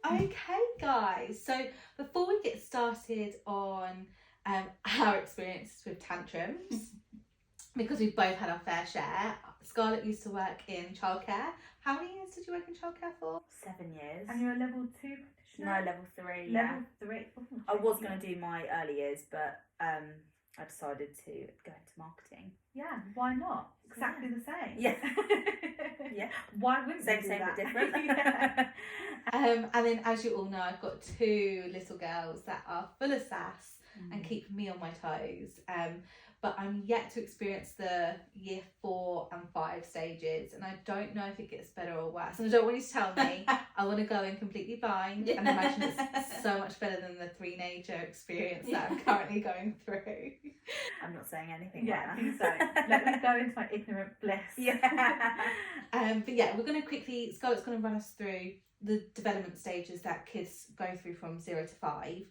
Okay, guys. So before we get started on our experiences with tantrums, because we've both had our fair share, Scarlett used to work in childcare. How many years did you work in childcare for? 7 years. And you're a level 2 practitioner? No, level 3. Level 3. I was going to do my early years, but I decided to go into marketing. Yeah, why not? Exactly the same. Yeah. Yeah. Why wouldn't Same, you do same, that? but different. Yeah. And then, as you all know, I've got 2 little girls that are full of sass and keep me on my toes. But I'm yet to experience the year 4 and 5 stages, and I don't know if it gets better or worse. And I don't want you to tell me. I want to go in completely blind and imagine it's so much better than the 3-nager experience that I'm currently going through. I'm not saying anything. Yeah, like please don't. Let me go into my ignorant bliss. Yeah. But yeah, we're going to quickly, Scarlett's going to run us through the development stages that kids go through from 0 to 5,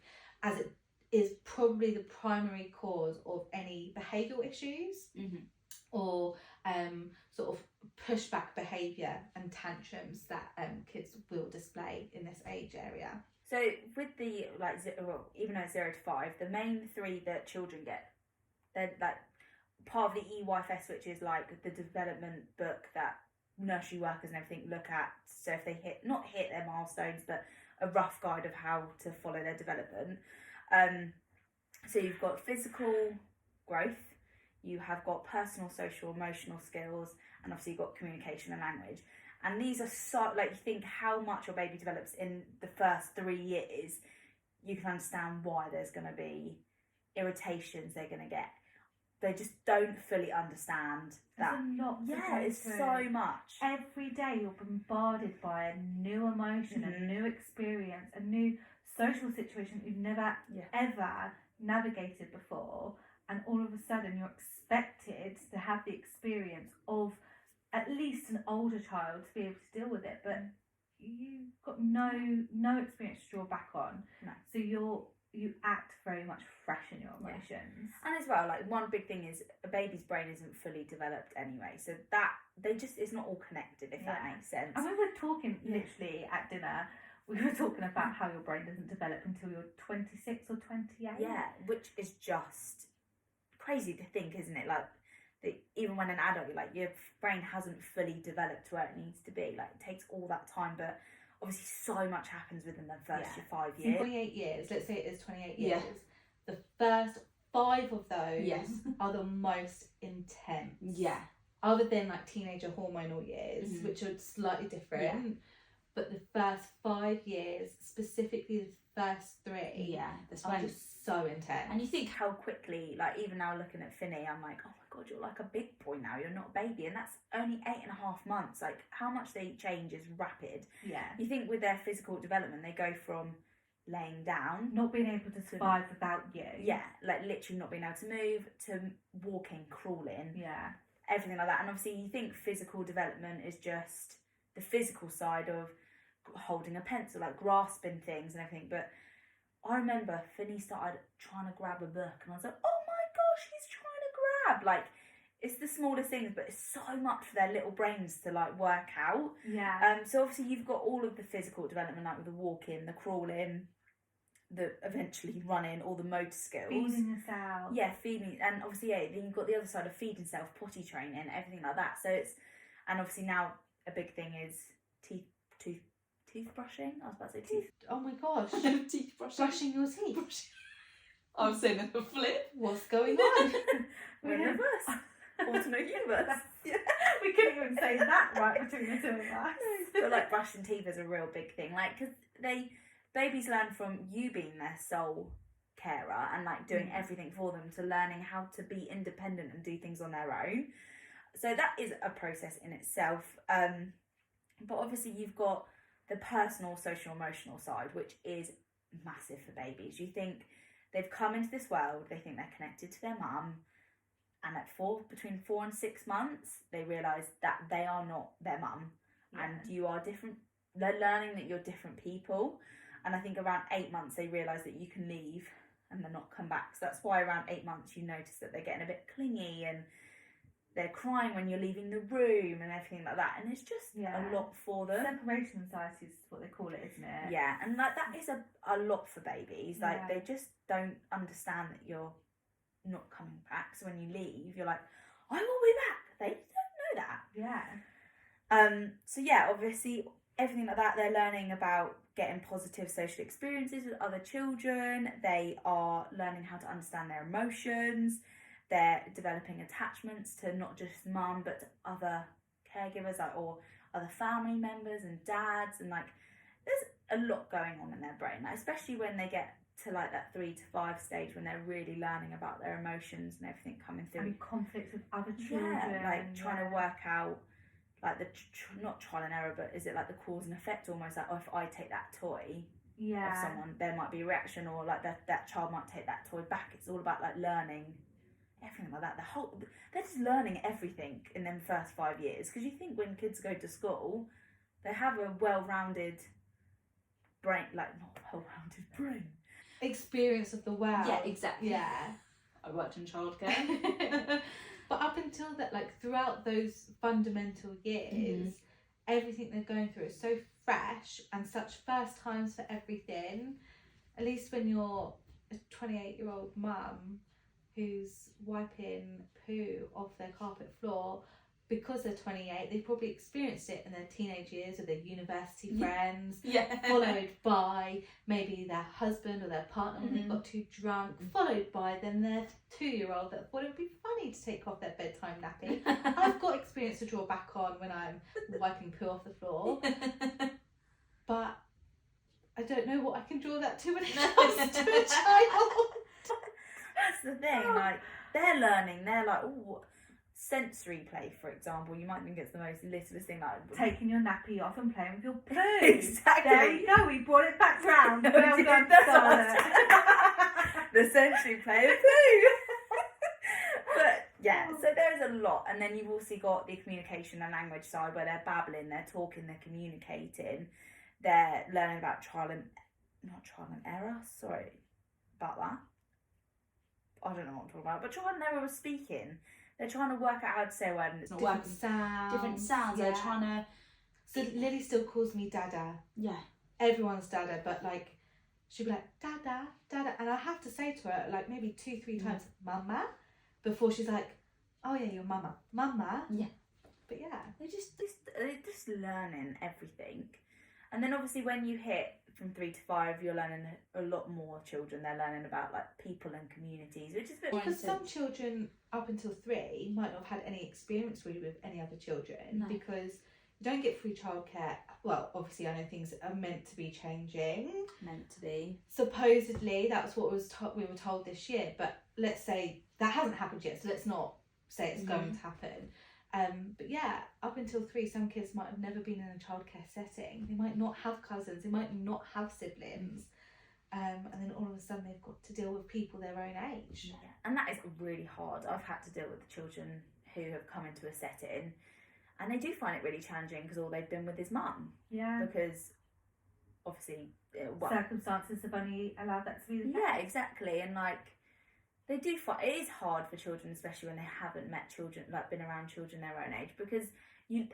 as it is probably the primary cause of any behavioural issues or sort of pushback behaviour and tantrums that kids will display in this age area. So with the even though it's 0 to 5, the main 3 that children get, they're like part of the EYFS, which is like the development book that nursery workers and everything look at. So if they not hit their milestones, but a rough guide of how to follow their development. So you've got physical growth, you have got personal, social, emotional skills, and obviously you've got communication and language. And these are so, like, you think how much your baby develops in the first 3 years, you can understand why there's going to be irritations they're going to get. They just don't fully understand that. There's a lot to Yeah, go it's through. so much. Every day you're bombarded by a new emotion, a new experience, a new social situation you've never ever navigated before, and all of a sudden you're expected to have the experience of at least an older child to be able to deal with it, but you've got no experience to draw back on. No. So you act very much fresh in your emotions. And as well, like, one big thing is a baby's brain isn't fully developed anyway, so that it's not all connected, if that makes sense. And we were talking literally at dinner, we were talking about how your brain doesn't develop until you're 26 or 28. Yeah, which is just crazy to think, isn't it? Like, even when an adult, like, your brain hasn't fully developed where it needs to be. Like, it takes all that time, but obviously so much happens within the first 5 years. 28 years, let's say it is 28 years. The first 5 of those are the most intense. Yeah. Other than like teenager hormonal years, which are slightly different. Yeah. But the first 5 years, specifically the first 3, are just so intense. And you think how quickly, like, even now looking at Finny, I'm like, oh my God, you're like a big boy now, you're not a baby. And that's only 8.5 months. Like, how much they change is rapid. Yeah. You think with their physical development, they go from laying down, not being able to survive without you. Yeah, like literally not being able to move, to walking, crawling. Yeah. Everything like that. And obviously you think physical development is just the physical side of holding a pencil, like grasping things and everything, but I remember Finny started trying to grab a book and I was like, oh my gosh, he's trying to grab, like, it's the smallest things, but it's so much for their little brains to like work out. So obviously you've got all of the physical development, like with the walking, the crawling, the eventually running, all the motor skills, feeding yourself, feeding, and obviously then you've got the other side of feeding self, potty training, everything like that. So it's, and obviously now a big thing is teeth brushing. I was about to say teeth. Oh my gosh. Teeth brushing. Brushing your teeth. I was saying the flip. What's going on? We're in reverse. Alternate universe. We couldn't even say that right between the two of us. But like brushing teeth is a real big thing. Like, because babies learn from you being their sole carer and like doing everything for them, to learning how to be independent and do things on their own. So that is a process in itself. But obviously you've got the personal, social, emotional side, which is massive for babies. You think they've come into this world, they think they're connected to their mum, and at between 4 and 6 months, they realise that they are not their mum, and you are different. They're learning that you're different people, and I think around 8 months they realise that you can leave and then not come back. So that's why around 8 months you notice that they're getting a bit clingy and they're crying when you're leaving the room and everything like that, and it's just a lot for them. Separation anxiety is what they call it, isn't it? Yeah, and like that is a lot for babies. Like they just don't understand that you're not coming back. So when you leave, you're like, I will be back. They don't know that. Yeah. So yeah, obviously everything like that, they're learning about getting positive social experiences with other children. They are learning how to understand their emotions. They're developing attachments to not just mum, but to other caregivers, like, or other family members and dads, and like there's a lot going on in their brain, like, especially when they get to like that 3 to 5 stage, when they're really learning about their emotions and everything coming through. And conflict with other children. Yeah, like trying to work out like the not trial and error, but is it like the cause and effect almost, like, oh, if I take that toy of someone, there might be a reaction, or like that child might take that toy back. It's all about like learning everything like that. They're just learning everything in them first 5 years, because you think when kids go to school, they have a well-rounded brain, like not well-rounded brain, experience of the world. Yeah, exactly. Yeah. I worked in childcare. But up until that, like throughout those fundamental years, everything they're going through is so fresh and such first times for everything. At least when you're a 28-year-old mum who's wiping poo off their carpet floor, because they're 28, they've probably experienced it in their teenage years with their university friends, followed by maybe their husband or their partner when they got too drunk, followed by then their 2-year-old that thought it would be funny to take off their bedtime nappy. I've got experience to draw back on when I'm wiping poo off the floor, but I don't know what I can draw that to when it comes to a child. That's the thing, like they're learning, they're like, oh, sensory play, for example, you might think it's the most littlest thing, like taking your nappy off and playing with your poo. Exactly. There you go, we brought it back round. Well done, the sensory play of poo. But yeah, so there's a lot, and then you've also got the communication and language side, where they're babbling, they're talking, they're communicating, they're learning about trial and error. Sorry about that. I don't know what I'm talking about, but trial and error was speaking. They're trying to work out how to say a word and it's not Different working. sounds. Different sounds. Yeah. They're trying to. So Lily still calls me Dada. Yeah. Everyone's Dada, but like she'll be like Dada, Dada, and I have to say to her like maybe 2-3 times, Mama, before she's like, oh yeah, your mama, Mama. Yeah. But yeah, They're just learning everything, and then obviously when you hit from 3 to 5, you're learning a lot more children. They're learning about like people and communities, which is a bit because some children up until 3 might not have had any experience really with any other children, because you don't get free childcare. Well, obviously I know things are meant to be changing. Meant to be. Supposedly that's what we were told this year, but let's say that hasn't happened yet, so let's not say it's going to happen. But yeah, up until 3, some kids might have never been in a childcare setting. They might not have cousins, they might not have siblings, and then all of a sudden they've got to deal with people their own age. Yeah. And that is really hard. I've had to deal with the children who have come into a setting, and they do find it really challenging because all they've been with is mum. Yeah. Because obviously, circumstances have only allowed that to be the case. Yeah, exactly, and like. They do find it is hard for children, especially when they haven't met children, like been around children their own age, because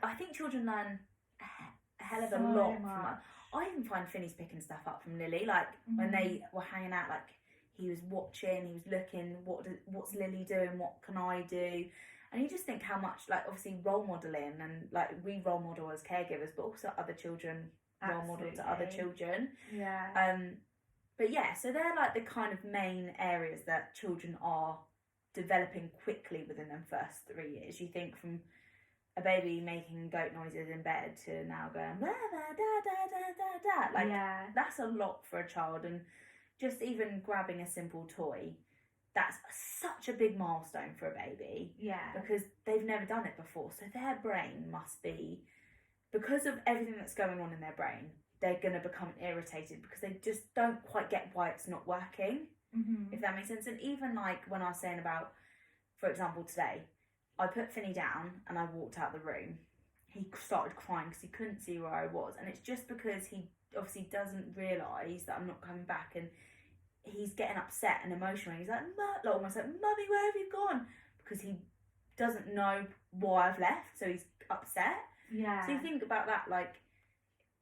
I think children learn a hell of a lot from that. I even find Finney's picking stuff up from Lily, like when they were hanging out, like he was watching, he was looking, what's Lily doing, what can I do, and you just think how much, like obviously role modelling, and like we role model as caregivers, but also other children role model to other children. Yeah. But yeah, so they're like the kind of main areas that children are developing quickly within them first 3 years. You think from a baby making goat noises in bed to now going da da da da da da. Like that's a lot for a child, and just even grabbing a simple toy, that's such a big milestone for a baby. Yeah. Because they've never done it before. So their brain must be, because of everything that's going on in their brain, they're going to become irritated because they just don't quite get why it's not working, if that makes sense. And even like when I was saying about, for example, today, I put Finney down and I walked out the room. He started crying because he couldn't see where I was. And it's just because he obviously doesn't realise that I'm not coming back, and he's getting upset and emotional. He's like, almost like, Mummy, where have you gone? Because he doesn't know why I've left, so he's upset. Yeah. So you think about that, like,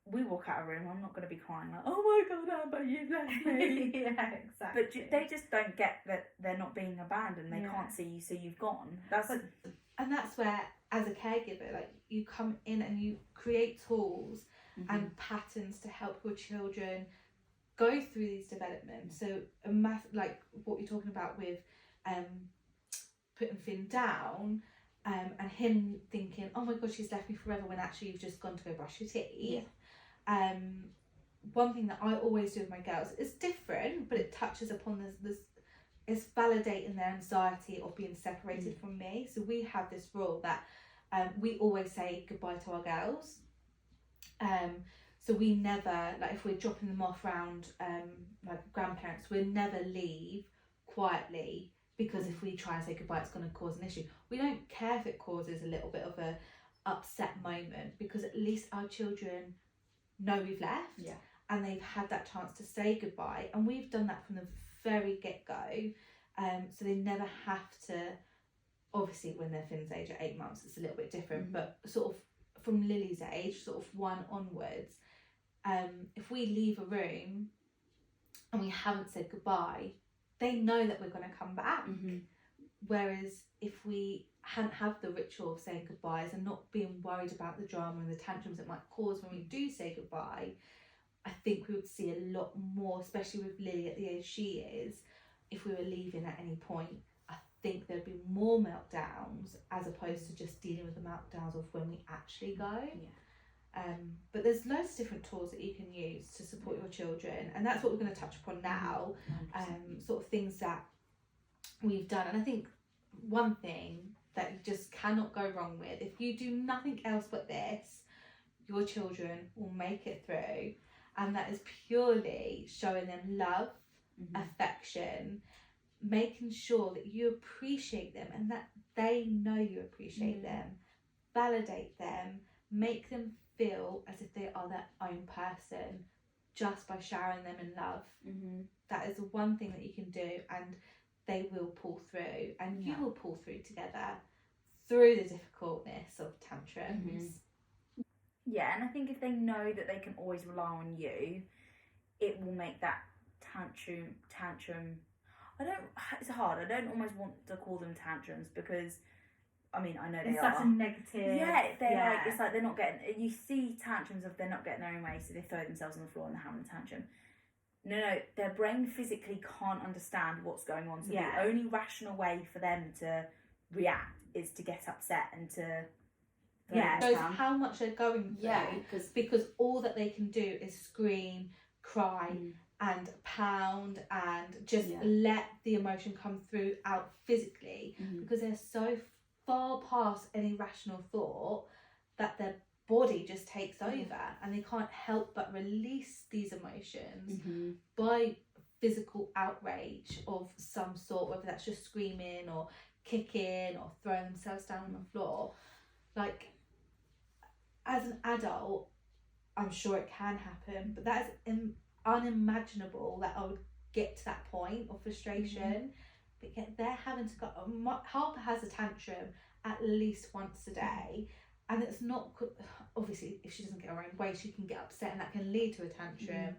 we walk out of a room, I'm not going to be crying like, oh my god, Amber, you've left me. Yeah, exactly. But they just don't get that they're not being abandoned. They can't see you, so you've gone. And that's where, as a caregiver, like, you come in and you create tools and patterns to help your children go through these developments. So like what you're talking about with putting Finn down, and him thinking, oh my god, she's left me forever, when actually you've just gone to go brush your teeth. One thing that I always do with my girls is different, but it touches upon this is validating their anxiety of being separated from me. So we have this rule that we always say goodbye to our girls. So we never, like, if we're dropping them off around like grandparents, we'll never leave quietly, because if we try and say goodbye, it's going to cause an issue. We don't care if it causes a little bit of a upset moment, because at least our children know we've left, and they've had that chance to say goodbye, and we've done that from the very get-go. So they never have to, obviously when they're Finn's age at 8 months it's a little bit different, but sort of from Lily's age, sort of 1 onwards, if we leave a room and we haven't said goodbye, they know that we're going to come back. Whereas if we hadn't have the ritual of saying goodbyes and not being worried about the drama and the tantrums it might cause when we do say goodbye, I think we would see a lot more, especially with Lily at the age she is. If we were leaving at any point, I think there'd be more meltdowns, as opposed to just dealing with the meltdowns of when we actually go. But there's loads of different tools that you can use to support your children, and that's what we're going to touch upon now. Sort of things that we've done, and I think one thing that you just cannot go wrong with, if you do nothing else but this, your children will make it through, and that is purely showing them love, affection, making sure that you appreciate them and that they know you appreciate them, validate them, make them feel as if they are their own person, just by showering them in love. That is the one thing that you can do, and they will pull through, and you will pull through together through the difficultness of tantrums. Yeah, and I think if they know that they can always rely on you, it will make that tantrum. It's hard. I don't almost want to call them tantrums, because I mean, I know they are. It's such a negative. Yeah, like, it's like they're not getting. You see tantrums of they're not getting their own way, so they throw themselves on the floor and they're having a tantrum. No, their brain physically can't understand what's going on. So the only rational way for them to react is to get upset and to. Shows how much they're going through. Because all that they can do is scream, cry, and pound, and just let the emotion come through out physically, because they're so far past any rational thought that their body just takes over, and they can't help but release these emotions by physical outrage of some sort, whether that's just screaming or kicking or throwing themselves down on the floor. Like, as an adult, I'm sure it can happen, but that is unimaginable that I would get to that point of frustration. But yet they're having to go. Harper has a tantrum at least once a day, and it's not, obviously if she doesn't get her own way, she can get upset and that can lead to a tantrum.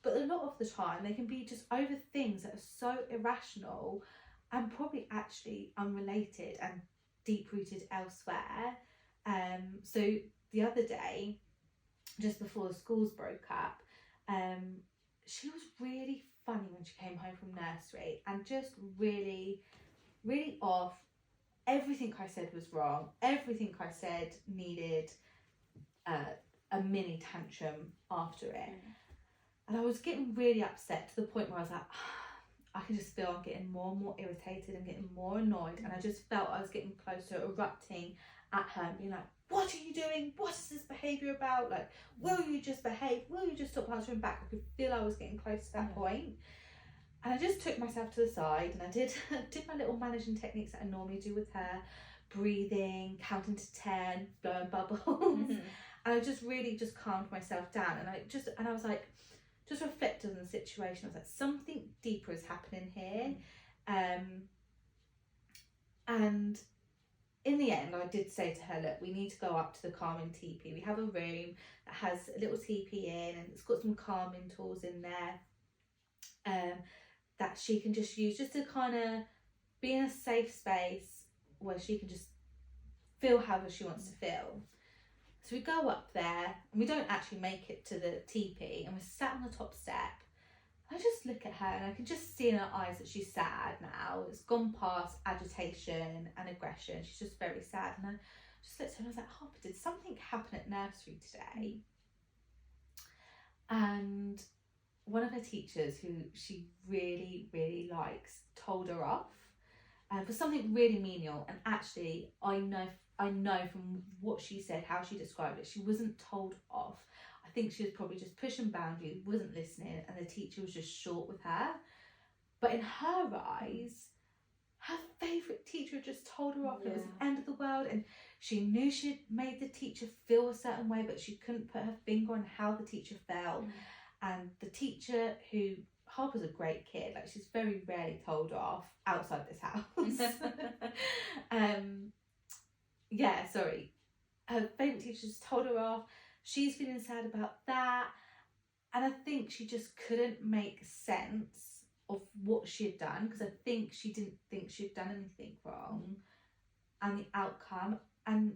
But a lot of the time they can be just over things that are so irrational and probably actually unrelated and deep rooted elsewhere. So the other day, just before the schools broke up, she was really funny when she came home from nursery, and just really, really off. Everything I said was wrong. Everything I said needed a mini tantrum after it. And I was getting really upset, to the point where I was like, I can just feel I'm getting more and more irritated and getting more annoyed, and I just felt I was getting close to erupting at her and being like, what are you doing? What is this behaviour about? Like, will you just behave? Will you just stop answering back? I could feel I was getting close to that point. And I just took myself to the side, and I did my little managing techniques that I normally do with her, breathing, counting to 10, blowing bubbles. And I just really just calmed myself down, and I was like, just reflected on the situation. I was like, something deeper is happening here. And in the end, I did say to her, look, we need to go up to the calming teepee. We have a room that has a little teepee in, and it's got some calming tools in there that she can just use just to kind of be in a safe space where she can just feel however she wants to feel. So we go up there, and we don't actually make it to the teepee, and we're sat on the top step. I just look at her, and I can just see in her eyes that she's sad now. It's gone past agitation and aggression. She's just very sad. And I just looked at her and I was like, Harper, did something happen at nursery today? And one of her teachers, who she really, really likes, told her off for something really menial. And actually, I know from what she said, how she described it, she wasn't told off. I think she was probably just pushing boundaries, wasn't listening, and the teacher was just short with her. But in her eyes, her favourite teacher just told her off. It was the end of the world, and she knew she'd made the teacher feel a certain way, but she couldn't put her finger on how the teacher felt. And the teacher, who, Harper's a great kid, like she's very rarely told off outside this house. Her favourite teacher just told her off. She's feeling sad about that. And I think she just couldn't make sense of what she had done, because I think she didn't think she'd done anything wrong, and the outcome. And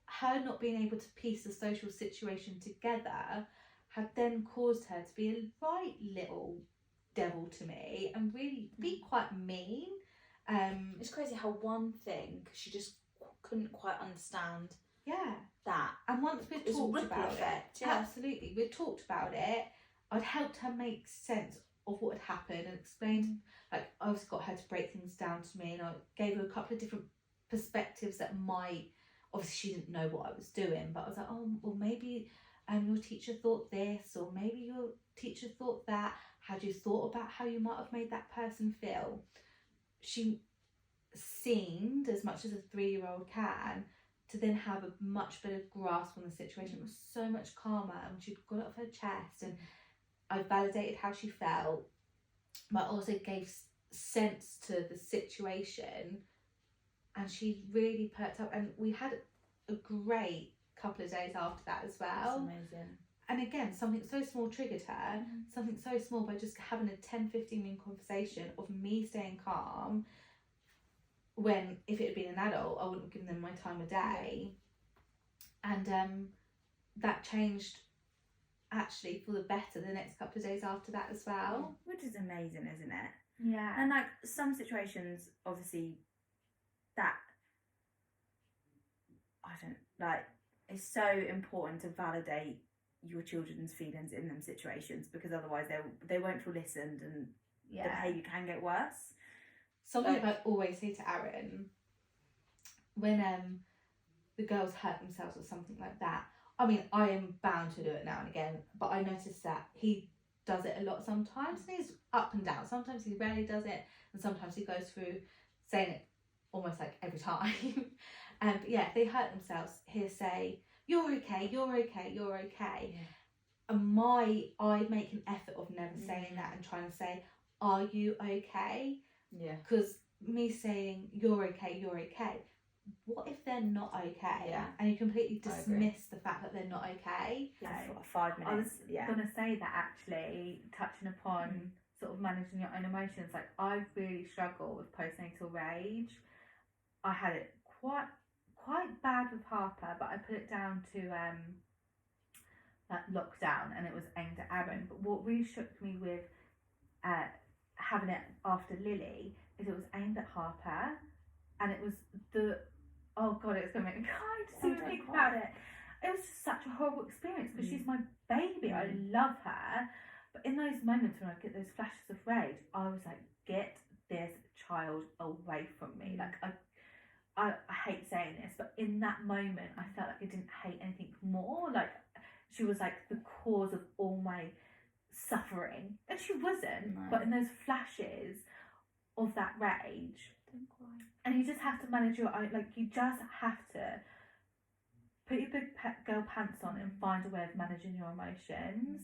her not being able to piece the social situation together had then caused her to be a right little devil to me and really be quite mean. It's crazy how one thing she just couldn't quite understand. Yeah. That. And once we'd talked about effect, it, absolutely, we'd talked about it, I'd helped her make sense of what had happened and explained, like, I was got her to break things down to me, and I gave her a couple of different perspectives that might, obviously she didn't know what I was doing, but I was like, oh, well, maybe your teacher thought this, or maybe your teacher thought that. Had you thought about how you might have made that person feel? She seemed, as much as a 3-year-old can, to then have a much better grasp on the situation. It was so much calmer, and she'd got it off her chest, and I validated how she felt, but also gave sense to the situation, and she really perked up, and we had a great couple of days after that as well. That's amazing. And again, something so small triggered her, something so small, by just having a 10-15 minute conversation of me staying calm, when if it had been an adult, I wouldn't have given them my time of day. And that changed actually for the better the next couple of days after that as well. Which is amazing, isn't it? Yeah. And like some situations, obviously, that it's so important to validate your children's feelings in them situations, because otherwise they won't feel listened, and the behaviour can get worse. Something I always say to Aaron, when the girls hurt themselves or something like that, I mean, I am bound to do it now and again, but I notice that he does it a lot sometimes, and he's up and down. Sometimes he rarely does it, and sometimes he goes through saying it almost like every time. But yeah, if they hurt themselves, he'll say, you're okay, you're okay, you're okay. Yeah. And I make an effort of never saying that, and trying to say, are you okay? Yeah. Because me saying, you're okay, what if they're not okay? Yeah. And you completely dismiss the fact that they're not okay. Yeah, 5 minutes. I was going to say that, actually, touching upon sort of managing your own emotions. Like, I really struggle with postnatal rage. I had it quite bad with Harper, but I put it down to that lockdown, and it was aimed at Aaron. But what really shook me with having it after Lily is it was aimed at Harper, and it was oh god, it's going to make me cry to see me think about it. It was just such a horrible experience, because she's my baby. I love her, but in those moments when I get those flashes of rage, I was like, get this child away from me. Like, I hate saying this, but in that moment I felt like I didn't hate anything more. Like, she was like the cause of all my suffering, and she wasn't. No. But in those flashes of that rage, Don't cry. and you just have to manage your own, like, you just have to put your big girl pants on and find a way of managing your emotions.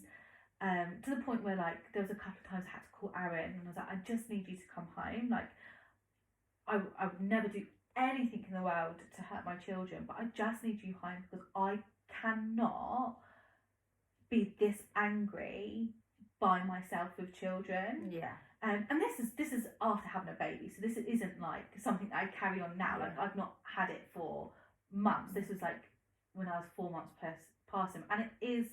To the point where, like, there was a couple of times I had to call Aaron, and I was like, I just need you to come home. Like, I would never do anything in the world to hurt my children, but I just need you home because I cannot be this angry by myself with children. Yeah. And this is after having a baby, so this isn't like something that I carry on now. Like I've not had it for months. This was like when I was 4 months past him, and it is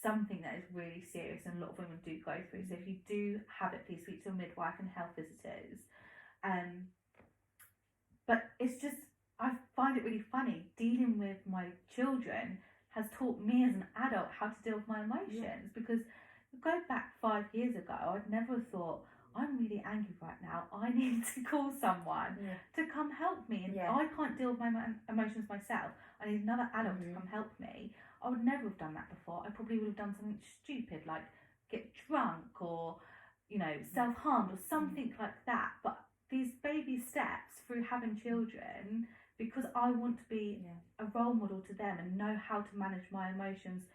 something that is really serious, and a lot of women do go through. So if you do have it, please speak to a midwife and health visitors. But it's just, I find it really funny dealing with my children has taught me as an adult how to deal with my emotions, because go back 5 years ago, I'd never thought, I'm really angry right now, I need to call someone to come help me, and I can't deal with my emotions myself, I need another adult to come help me. I would never have done that before. I probably would have done something stupid like get drunk or, you know, self-harmed or something like that. But these baby steps through having children, because I want to be a role model to them and know how to manage my emotions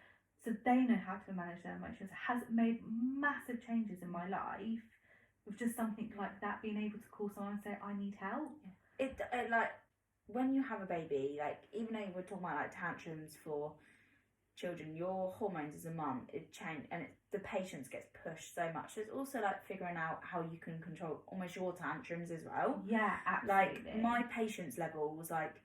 so they know how to manage their emotions, has made massive changes in my life with just something like that, being able to call someone and say, I need help. It like, when you have a baby, like, even though we're talking about like tantrums for children, your hormones as a mum, it change, and the patience gets pushed so much. So it's also like figuring out how you can control almost your tantrums as well. Yeah, absolutely. Like, my patience level was like,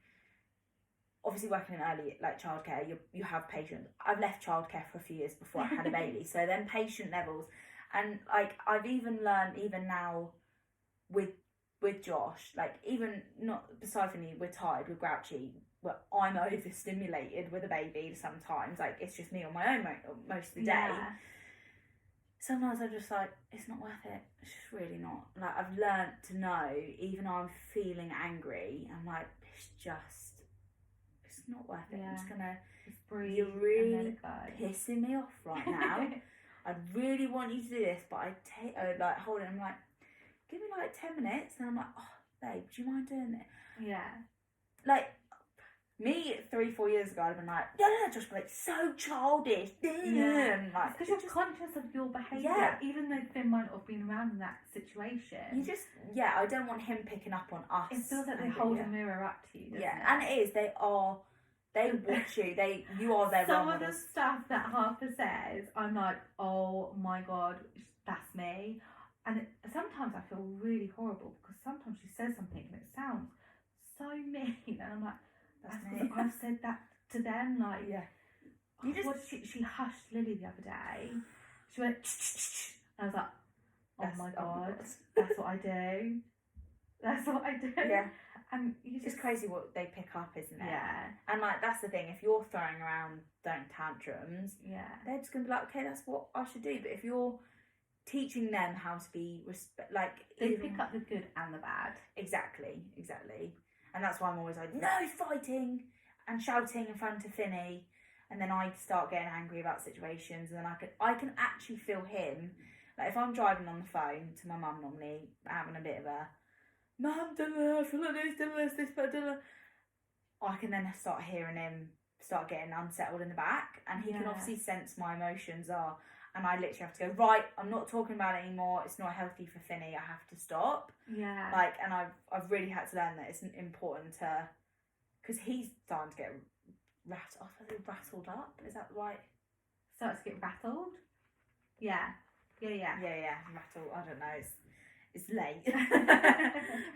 obviously working in early like childcare, you have patience. I've left childcare for a few years before I had a baby, so then patient levels, and like I've even learned even now with Josh, like, even not beside me, we're tired, we're grouchy, well, I'm overstimulated with a baby sometimes, like it's just me on my own most of the day. Sometimes I'm just like, it's not worth it, it's just really not. Like, I've learned to know, even though I'm feeling angry, I'm like, it's not worth it. I'm just gonna breathe. You're really pissing me off right now. I really want you to do this, but I like hold it. I'm like, give me like 10 minutes, and I'm like, oh babe, do you mind doing it? Yeah. Like, me 3-4 years ago, I'd been like, just like so childish. Yeah. Like, because you're conscious of your behaviour, even though Finn might not have been around in that situation. You just, I don't want him picking up on us. It feels like they hold a mirror up to you, doesn't it? And it is. They watch you. You are their role models. Some of the stuff that Harper says, I'm like, oh my god, that's me. And sometimes I feel really horrible, because sometimes she says something and it sounds so mean, and I'm like, that's me. I've said that to them, like, what she hushed Lily the other day. She went, and I was like, oh my god, that's what I do. That's what I do. Yeah. And it's crazy what they pick up, isn't it? Yeah. And like, that's the thing, if you're throwing around tantrums, they're just gonna be like, okay, that's what I should do. But if you're teaching them how to be like, they pick up the good and the bad. Exactly. And that's why I'm always like, no fighting and shouting in front of Finny, and then I start getting angry about situations, and then I can actually feel him. Like, if I'm driving on the phone to my mum, normally having a bit of a mum, I feel like this, but I can then start hearing him start getting unsettled in the back, and he can obviously sense my emotions are, and I literally have to go, right, I'm not talking about it anymore, it's not healthy for Finny, I have to stop. Yeah. Like, and I've really had to learn that it's important to, because he's starting to get rattled up, is that right? Starts to get rattled? Yeah. Rattled, I don't know, it's late.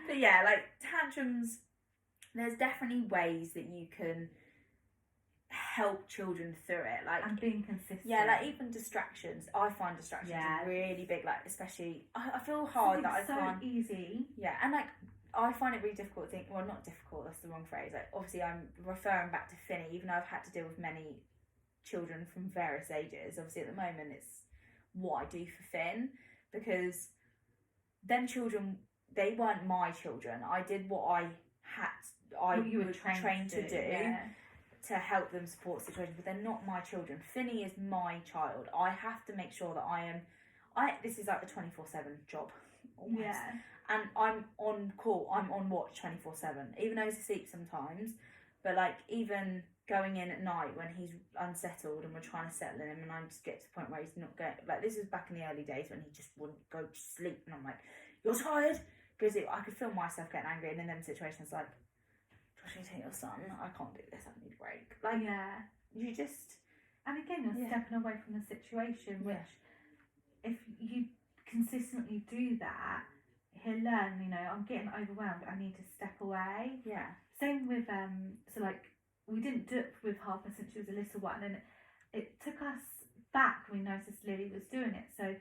But yeah, like, tantrums, there's definitely ways that you can help children through it, like, and being consistent. Yeah, like, even distractions. I find distractions really big, like, especially I feel hard that I find easy. Yeah, and like, I find it really difficult to think, well, not difficult, that's the wrong phrase, like, obviously I'm referring back to Finny, even though I've had to deal with many children from various ages. Obviously at the moment it's what I do for Finn, because them children, they weren't my children. I did what you were trained to do. To help them support situations, but they're not my children. Finny is my child. I have to make sure that this is like a 24/7 job almost. Yeah. And I'm on call, I'm on watch 24/7, even though he's asleep sometimes. But like, even going in at night when he's unsettled and we're trying to settle him, and I just get to the point where he's not going, like, this is back in the early days when he just wouldn't go to sleep, and I'm like, you're tired? Because I could feel myself getting angry, and in them situations, like, especially your son, I can't do this, I need a break. Like, yeah. you just... And again, you're Yeah. stepping away from the situation, Yeah. which if you consistently do that, he'll learn, you know, I'm getting overwhelmed, I need to step away. Yeah. Same with, so like, we didn't do it with Harper since she was a little one, and it took us back when we noticed Lily was doing it. So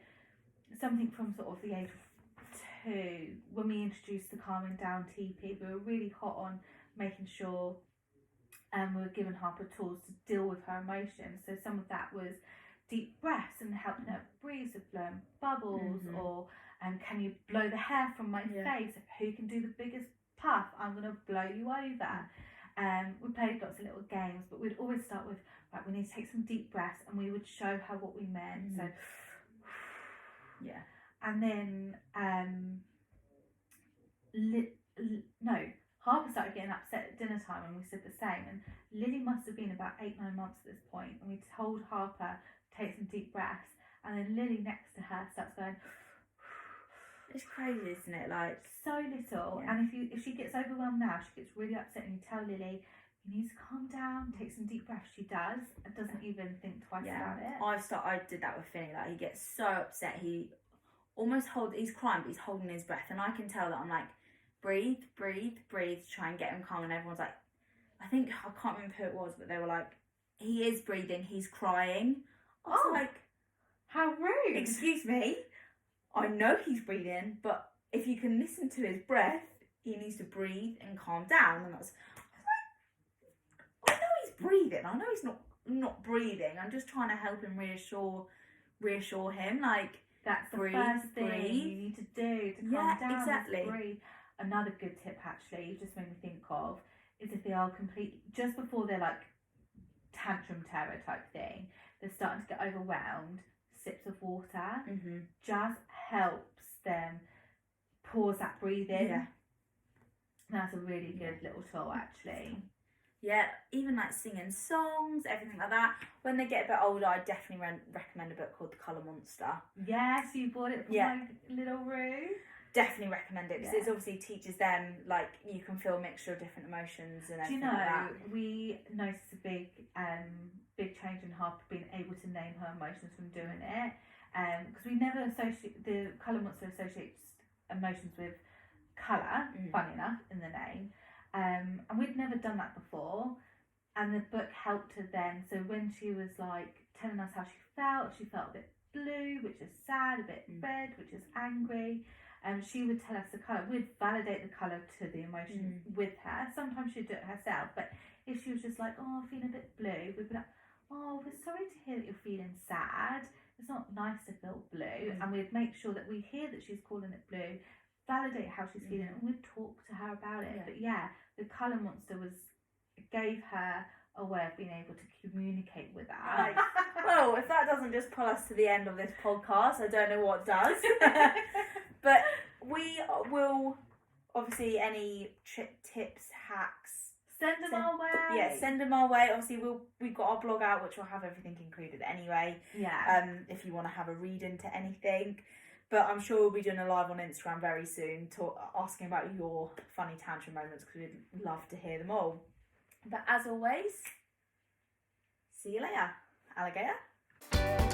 something from sort of the age of 2, when we introduced the calming down TP, we were really hot on making sure we were giving Harper tools to deal with her emotions. So some of that was deep breaths and helping her breathe, so blowing bubbles, or can you blow the hair from my face? Who can do the biggest puff? I'm going to blow you over. We played lots of little games, but we'd always start with, right, we need to take some deep breaths, and we would show her what we meant. So, yeah. And then, Harper started getting upset at dinner time, and we said the same. And Lily must have been about 8-9 months at this point, and we told Harper to take some deep breaths, and then Lily next to her starts going. It's crazy, isn't it? Like, so little, and if she gets overwhelmed now, she gets really upset, and you tell Lily, you need to calm down, take some deep breaths. She does, and doesn't even think twice about it. I did that with Finny. Like, he gets so upset, he almost he's crying, but he's holding his breath, and I can tell that I'm like, breathe, breathe, breathe, to try and get him calm. And everyone's like, I can't remember who it was, but they were like, he is breathing, he's crying. I was like, how rude! Excuse me. I know he's breathing, but if you can listen to his breath, he needs to breathe and calm down. And I was like, I know he's breathing. I know he's not breathing. I'm just trying to help him reassure him. Like, that's the breathe, first thing breathe. you need to do to calm down. Exactly. Is breathe. Another good tip, actually, you just made me think of, is if they are just before they're like tantrum terror type thing, they're starting to get overwhelmed. Sips of water just helps them pause that breathing. Yeah. That's a really good little tool, actually. Yeah, even like singing songs, everything like that. When they get a bit older, I definitely recommend a book called The Colour Monster. Yes, you bought it for my little Roo. Definitely recommend it, because it obviously teaches them, like, you can feel a mixture of different emotions and everything. Do you know, like that. we noticed a big change in Harper being able to name her emotions from doing it, because we never associate, the Colour Monster associates emotions with colour, funny enough, in the name, and we'd never done that before, and the book helped her then. So when she was like telling us how she felt a bit blue, which is sad, a bit red, which is angry. She would tell us the colour. We'd validate the colour to the emotion with her. Sometimes she'd do it herself, but if she was just like, oh, I'm feeling a bit blue, we'd be like, oh, we're sorry to hear that you're feeling sad. It's not nice to feel blue. And we'd make sure that we hear that she's calling it blue, validate how she's feeling, and we'd talk to her about it. But the Colour Monster gave her a way of being able to communicate with us. Like, well, if that doesn't just pull us to the end of this podcast, I don't know what does. But we will, obviously, any tips, hacks, send them our way. Yeah, send them our way. Obviously, we've got our blog out, which will have everything included anyway. Yeah. If you want to have a read into anything. But I'm sure we'll be doing a live on Instagram very soon, asking about your funny tantrum moments, because we'd love to hear them all. But as always, see you later, alligator.